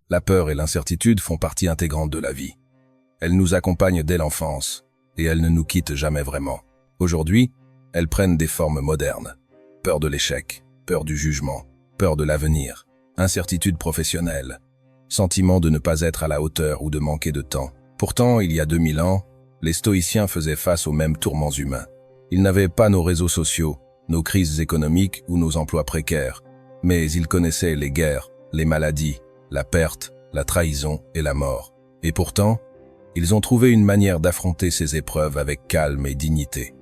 La peur et l'incertitude font partie intégrante de la vie. Elles nous accompagnent dès l'enfance, et elles ne nous quittent jamais vraiment. Aujourd'hui, elles prennent des formes modernes. Peur de l'échec, peur du jugement, peur de l'avenir, incertitude professionnelle, sentiment de ne pas être à la hauteur ou de manquer de temps. Pourtant, il y a 2000 ans, les stoïciens faisaient face aux mêmes tourments humains. Ils n'avaient pas nos réseaux sociaux, nos crises économiques ou nos emplois précaires, mais ils connaissaient les guerres, les maladies, la perte, la trahison et la mort. Et pourtant, ils ont trouvé une manière d'affronter ces épreuves avec calme et dignité.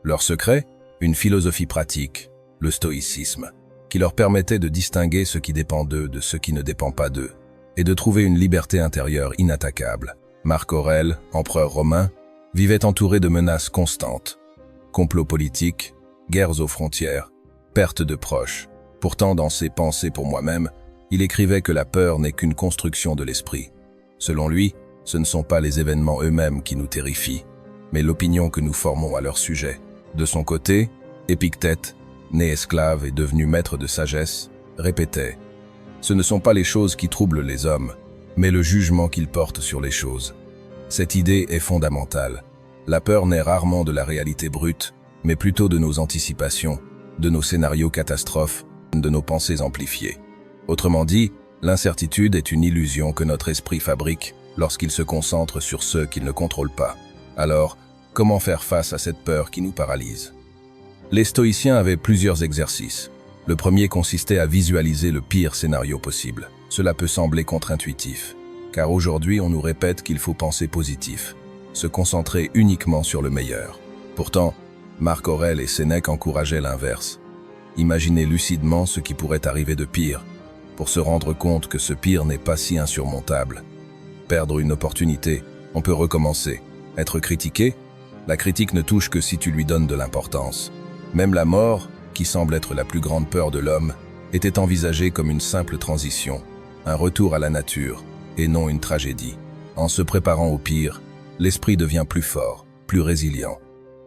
Leur secret? Une philosophie pratique, le stoïcisme, qui leur permettait de distinguer ce qui dépend d'eux de ce qui ne dépend pas d'eux, et de trouver une liberté intérieure inattaquable. Marc Aurèle, empereur romain, vivait entouré de menaces constantes. Complots politiques, guerres aux frontières, perte de proches. Pourtant, dans ses Pensées pour moi-même, il écrivait que la peur n'est qu'une construction de l'esprit. Selon lui, ce ne sont pas les événements eux-mêmes qui nous terrifient, mais l'opinion que nous formons à leur sujet. De son côté, Épictète, né esclave et devenu maître de sagesse, répétait « Ce ne sont pas les choses qui troublent les hommes, mais le jugement qu'ils portent sur les choses. » Cette idée est fondamentale. La peur naît rarement de la réalité brute, mais plutôt de nos anticipations, de nos scénarios catastrophes, de nos pensées amplifiées. Autrement dit, l'incertitude est une illusion que notre esprit fabrique lorsqu'il se concentre sur ceux qu'il ne contrôle pas. Alors, comment faire face à cette peur qui nous paralyse? Les stoïciens avaient plusieurs exercices. Le premier consistait à visualiser le pire scénario possible. Cela peut sembler contre-intuitif, car aujourd'hui on nous répète qu'il faut penser positif, se concentrer uniquement sur le meilleur. Pourtant, Marc Aurèle et Sénèque encourageaient l'inverse. Imaginer lucidement ce qui pourrait arriver de pire, pour se rendre compte que ce pire n'est pas si insurmontable. Perdre une opportunité, on peut recommencer. Être critiqué? La critique ne touche que si tu lui donnes de l'importance. Même la mort, qui semble être la plus grande peur de l'homme, était envisagée comme une simple transition, un retour à la nature, et non une tragédie. En se préparant au pire, l'esprit devient plus fort, plus résilient,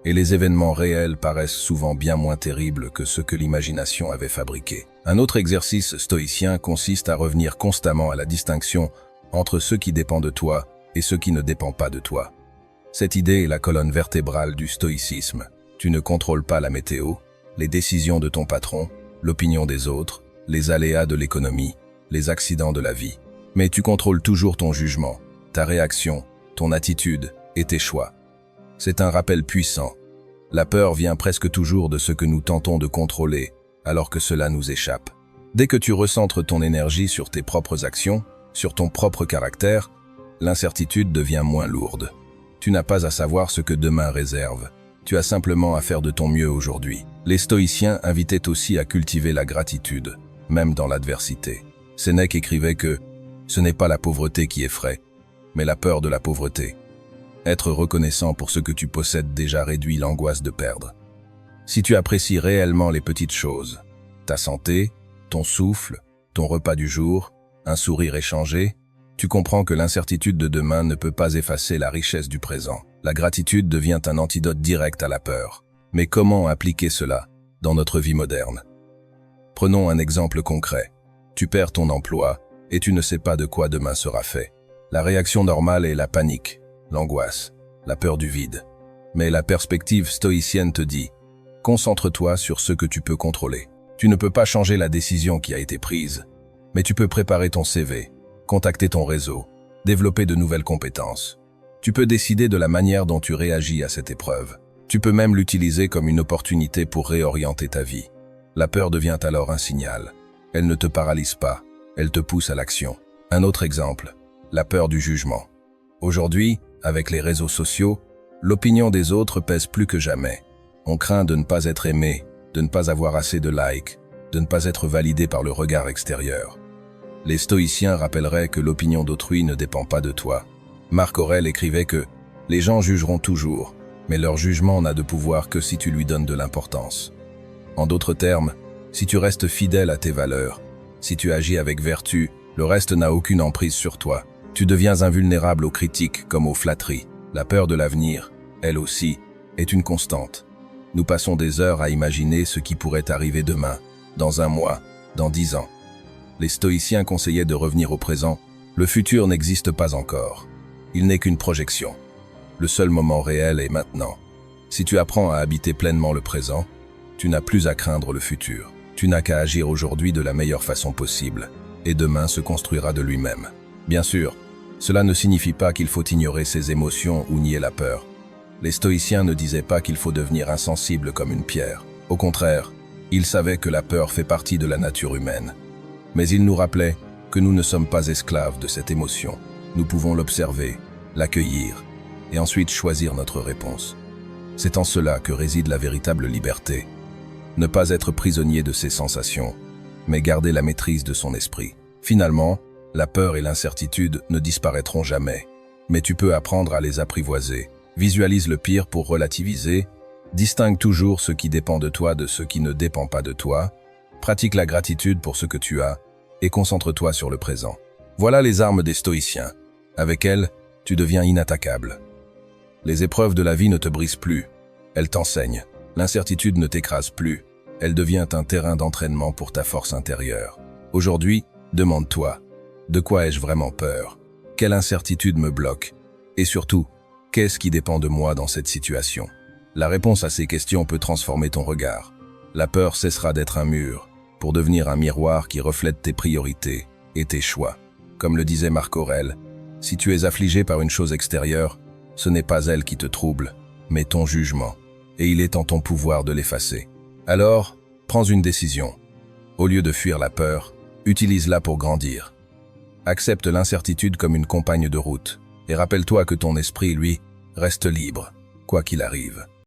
et les événements réels paraissent souvent bien moins terribles que ceux que l'imagination avait fabriqués. Un autre exercice stoïcien consiste à revenir constamment à la distinction entre ce qui dépend de toi et ce qui ne dépend pas de toi. Cette idée est la colonne vertébrale du stoïcisme. Tu ne contrôles pas la météo, les décisions de ton patron, l'opinion des autres, les aléas de l'économie, les accidents de la vie. Mais tu contrôles toujours ton jugement, ta réaction, ton attitude et tes choix. C'est un rappel puissant. La peur vient presque toujours de ce que nous tentons de contrôler, alors que cela nous échappe. Dès que tu recentres ton énergie sur tes propres actions, sur ton propre caractère, l'incertitude devient moins lourde. Tu n'as pas à savoir ce que demain réserve. Tu as simplement à faire de ton mieux aujourd'hui. Les stoïciens invitaient aussi à cultiver la gratitude, même dans l'adversité. Sénèque écrivait que « ce n'est pas la pauvreté qui effraie, mais la peur de la pauvreté ». Être reconnaissant pour ce que tu possèdes déjà réduit l'angoisse de perdre. Si tu apprécies réellement les petites choses, ta santé, ton souffle, ton repas du jour, un sourire échangé, tu comprends que l'incertitude de demain ne peut pas effacer la richesse du présent. La gratitude devient un antidote direct à la peur. Mais comment appliquer cela dans notre vie moderne? Prenons un exemple concret. Tu perds ton emploi et tu ne sais pas de quoi demain sera fait. La réaction normale est la panique, l'angoisse, la peur du vide. Mais la perspective stoïcienne te dit « Concentre-toi sur ce que tu peux contrôler. Tu ne peux pas changer la décision qui a été prise, mais tu peux préparer ton CV, contacter ton réseau, développer de nouvelles compétences. Tu peux décider de la manière dont tu réagis à cette épreuve. Tu peux même l'utiliser comme une opportunité pour réorienter ta vie. La peur devient alors un signal. Elle ne te paralyse pas, elle te pousse à l'action. Un autre exemple, la peur du jugement. Aujourd'hui, avec les réseaux sociaux, l'opinion des autres pèse plus que jamais. On craint de ne pas être aimé, de ne pas avoir assez de likes, de ne pas être validé par le regard extérieur. Les stoïciens rappelleraient que l'opinion d'autrui ne dépend pas de toi. Marc Aurèle écrivait que « Les gens jugeront toujours, mais leur jugement n'a de pouvoir que si tu lui donnes de l'importance. » En d'autres termes, si tu restes fidèle à tes valeurs, si tu agis avec vertu, le reste n'a aucune emprise sur toi. Tu deviens invulnérable aux critiques comme aux flatteries. La peur de l'avenir, elle aussi, est une constante. Nous passons des heures à imaginer ce qui pourrait arriver demain, dans un mois, dans 10 ans. Les stoïciens conseillaient de revenir au présent. Le futur n'existe pas encore. Il n'est qu'une projection. Le seul moment réel est maintenant. Si tu apprends à habiter pleinement le présent, tu n'as plus à craindre le futur. Tu n'as qu'à agir aujourd'hui de la meilleure façon possible, et demain se construira de lui-même. Bien sûr, cela ne signifie pas qu'il faut ignorer ses émotions ou nier la peur. Les stoïciens ne disaient pas qu'il faut devenir insensible comme une pierre. Au contraire, ils savaient que la peur fait partie de la nature humaine. Mais ils nous rappelaient que nous ne sommes pas esclaves de cette émotion. Nous pouvons l'observer, l'accueillir, et ensuite choisir notre réponse. C'est en cela que réside la véritable liberté. Ne pas être prisonnier de ses sensations, mais garder la maîtrise de son esprit. Finalement, la peur et l'incertitude ne disparaîtront jamais, mais tu peux apprendre à les apprivoiser. Visualise le pire pour relativiser, distingue toujours ce qui dépend de toi de ce qui ne dépend pas de toi, pratique la gratitude pour ce que tu as, et concentre-toi sur le présent. Voilà les armes des stoïciens. Avec elles, tu deviens inattaquable. Les épreuves de la vie ne te brisent plus, elles t'enseignent. L'incertitude ne t'écrase plus, elle devient un terrain d'entraînement pour ta force intérieure. Aujourd'hui, demande-toi, de quoi ai-je vraiment peur? Quelle incertitude me bloque? Et surtout, qu'est-ce qui dépend de moi dans cette situation? La réponse à ces questions peut transformer ton regard. La peur cessera d'être un mur, pour devenir un miroir qui reflète tes priorités et tes choix. Comme le disait Marc Aurèle, si tu es affligé par une chose extérieure, ce n'est pas elle qui te trouble, mais ton jugement, et il est en ton pouvoir de l'effacer. Alors, prends une décision. Au lieu de fuir la peur, utilise-la pour grandir. Accepte l'incertitude comme une compagne de route, et rappelle-toi que ton esprit, lui, reste libre, quoi qu'il arrive.